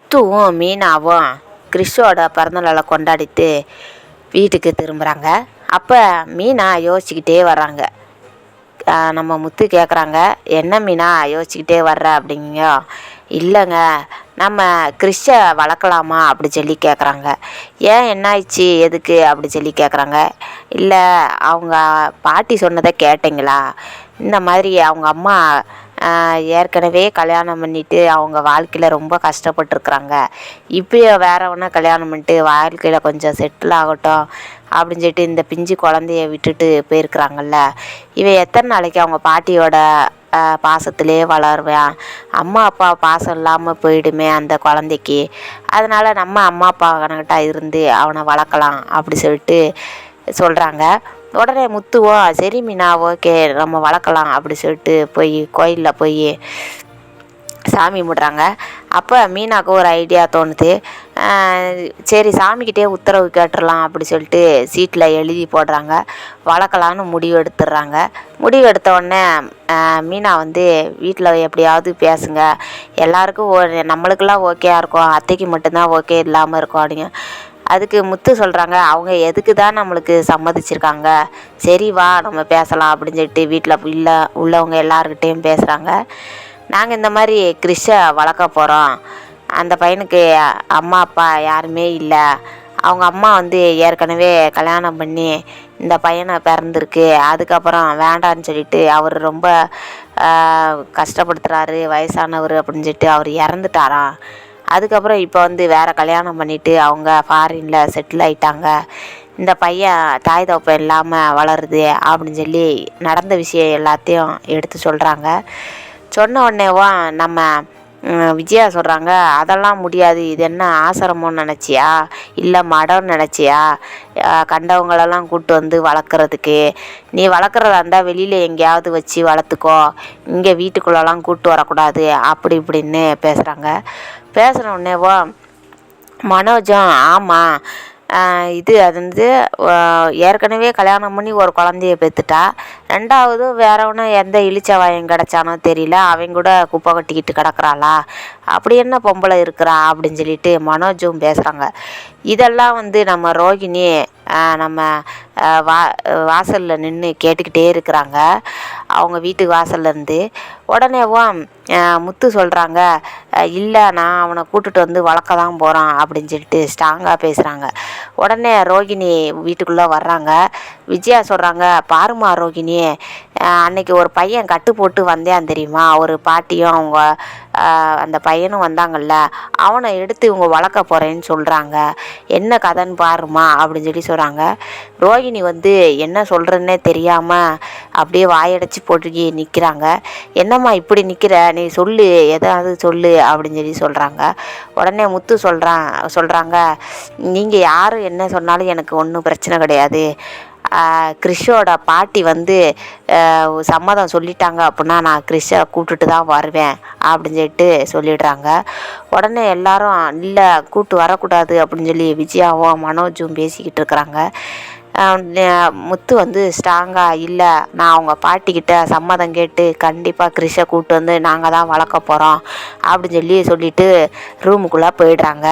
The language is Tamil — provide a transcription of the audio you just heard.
முத்துவும் மீனாவும் கிறிஷோட பிறந்தநாளை கொண்டாடிட்டு வீட்டுக்கு திரும்புகிறாங்க. அப்போ மீனா யோசிச்சுக்கிட்டே வர்றாங்க. நம்ம முத்து கேட்குறாங்க, என்ன மீனா யோசிச்சுக்கிட்டே வர்ற அப்படிங்க. இல்லைங்க, நம்ம கிறிஷை வளர்க்கலாமா அப்படி சொல்லி கேட்குறாங்க. ஏன் என்னாயிடுச்சு எதுக்கு அப்படி சொல்லி கேட்குறாங்க. இல்லை, அவங்க பாட்டி சொன்னதை கேட்டிங்களா? இந்த மாதிரி அவங்க அம்மா ஏற்கனவே கல்யாணம் பண்ணிவிட்டு அவங்க வாழ்க்கையில் ரொம்ப கஷ்டப்பட்டுருக்குறாங்க. இப்போயே வேறவனை கல்யாணம் பண்ணிட்டு வாழ்க்கையில் கொஞ்சம் செட்டில் ஆகட்டும் அப்படின்னு சொல்லிட்டு இந்த பிஞ்சு குழந்தைய விட்டுட்டு போயிருக்கிறாங்கல்ல. இவன் எத்தனை நாளைக்கு அவங்க பாட்டியோட பாசத்திலே வளருவேன். அம்மா அப்பா பாசம் இல்லாமல் போயிடுமே அந்த குழந்தைக்கு. அதனால் நம்ம அம்மா அப்பா கணக்கிட்ட இருந்து அவனை வளர்க்கலாம் அப்படி சொல்லிட்டு சொல்கிறாங்க. உடனே முத்துவோம், சரி மீனா, ஓகே நம்ம வளர்க்கலாம் அப்படி சொல்லிட்டு போய் கோயிலில் போய் சாமி கும்பிட்றாங்க. அப்போ மீனாவுக்கு ஒரு ஐடியா தோணுது. சரி, சாமிக்கிட்டே உத்தரவு கேட்டுடலாம் அப்படி சொல்லிட்டு சீட்டில் எழுதி போடுறாங்க. வளர்க்கலான்னு முடிவு எடுத்துடுறாங்க. முடிவு எடுத்த உடனே மீனா வந்து வீட்டில் எப்படியாவது பேசுங்க, எல்லாருக்கும் நம்மளுக்கெல்லாம் ஓகேயா இருக்கும், அத்தைக்கு மட்டும்தான் ஓகே இல்லாமல் இருக்கும் அப்படிங்க. அதுக்கு முத்து சொல்கிறாங்க, அவங்க எதுக்கு தான் நம்மளுக்கு சம்மதிச்சிருக்காங்க, சரி வா நம்ம பேசலாம் அப்படின்னு சொல்லிட்டு வீட்டில் உள்ளவங்க எல்லாருக்கிட்டேயும் பேசுகிறாங்க. நாங்கள் இந்த மாதிரி கிறிஷை வளர்க்க போகிறோம். அந்த பையனுக்கு அம்மா அப்பா யாருமே இல்லை. அவங்க அம்மா வந்து ஏற்கனவே கல்யாணம் பண்ணி இந்த பையனை பிறந்திருக்கு. அதுக்கப்புறம் வேண்டான்னு சொல்லிட்டு அவர் ரொம்ப கஷ்டப்படுத்துகிறாரு, வயசானவர் அப்படின்னு சொல்லிட்டு அவர் இறந்துட்டாராம். அதுக்கப்புறம் இப்போ வந்து வேறு கல்யாணம் பண்ணிவிட்டு அவங்க ஃபாரினில் செட்டில் ஆகிட்டாங்க. இந்த பையன் தாய் தகப்பன் இல்லாமல் வளருது அப்படின்னு சொல்லி நடந்த விஷயம் எல்லாத்தையும் எடுத்து சொல்கிறாங்க. சொன்ன உடனேவா நம்ம விஜயா சொல்கிறாங்க, அதெல்லாம் முடியாது, இது என்ன ஆசிரமம்னு நினச்சியா, இல்லை மடம்னு நினச்சியா, கண்டவங்களெல்லாம் கூப்பிட்டு வந்து வளர்க்குறதுக்கு? நீ வளர்க்குறதா இருந்தால் வெளியில் எங்கேயாவது வச்சு வளர்த்துக்கோ, இங்கே வீட்டுக்குள்ளெல்லாம் கூப்பிட்டு வரக்கூடாது அப்படி இப்படின்னு பேசுகிறாங்க. பேசுகிற உடனேவோ மனோஜம், ஆமாம், அது வந்து ஏற்கனவே கல்யாணம் பண்ணி ஒரு குழந்தைய பெற்றுட்டா, ரெண்டாவது வேறவனு எந்த இளிச்சவாயம் கிடச்சானோ தெரியல, அவங்க கூட குப்பை கட்டிக்கிட்டு கிடக்குறாளா, அப்படி என்ன பொம்பளை இருக்கிறா அப்படின்னு சொல்லிட்டு மனோஜும் பேசுகிறாங்க. இதெல்லாம் வந்து நம்ம ரோகிணி நம்ம வாசலில் நின்று கேட்டுக்கிட்டே இருக்கிறாங்க, அவங்க வீட்டுக்கு வாசல்லேருந்து. உடனேவும் முத்து சொல்கிறாங்க, இல்லை நான் அவனை கூட்டுட்டு வந்து வளர்க்க தான் போகிறான் அப்படின்னு சொல்லிட்டு ஸ்ட்ராங்காக பேசுகிறாங்க. உடனே ரோகிணி வீட்டுக்குள்ளே வர்றாங்க. விஜயா சொல்கிறாங்க, பாருமா ரோகிணி, அன்னைக்கு ஒரு பையன் கட்டு போட்டு வந்தேன் தெரியுமா, ஒரு பாட்டியும் அவங்க அந்த பையனும் வந்தாங்கல்ல, அவனை எடுத்து இவங்க வளர்க்க போகிறேன்னு சொல்கிறாங்க, என்ன கதைன்னு பாருமா அப்படின்னு சொல்லி சொல்கிறாங்க. ரோகிணி வந்து என்ன சொல்கிறேன்னே தெரியாமல் அப்படியே வாயடைச்சி போட்டு நிற்கிறாங்க. என்னம்மா இப்படி நிற்கிற, நீ சொல்லு, எதாவது சொல்லு அப்படின்னு சொல்லி சொல்கிறாங்க. உடனே முத்து சொல்கிறாங்க, நீங்கள் யார் என்ன சொன்னாலும் எனக்கு ஒன்றும் பிரச்சனை கிடையாது. கிறிஷோட பாட்டி வந்து சம்மதம் சொல்லிட்டாங்க அப்படின்னா நான் கிறிஷை கூப்பிட்டுட்டு தான் வருவேன் அப்படின்னு சொல்லிட்டு சொல்லிடுறாங்க. உடனே எல்லாரும் இல்லை கூப்பிட்டு வரக்கூடாது அப்படின்னு சொல்லி விஜயாவும் மனோஜும் பேசிக்கிட்டு இருக்கிறாங்க. முத்து வந்து ஸ்ட்ராங்காக, இல்லை நான் அவங்க பாட்டிக்கிட்ட சம்மதம் கேட்டு கண்டிப்பாக கிறிஷை கூப்பிட்டு வந்து நாங்கள் தான் வளர்க்க போகிறோம் அப்படின்னு சொல்லிட்டு ரூமுக்குள்ளே போயிடுறாங்க.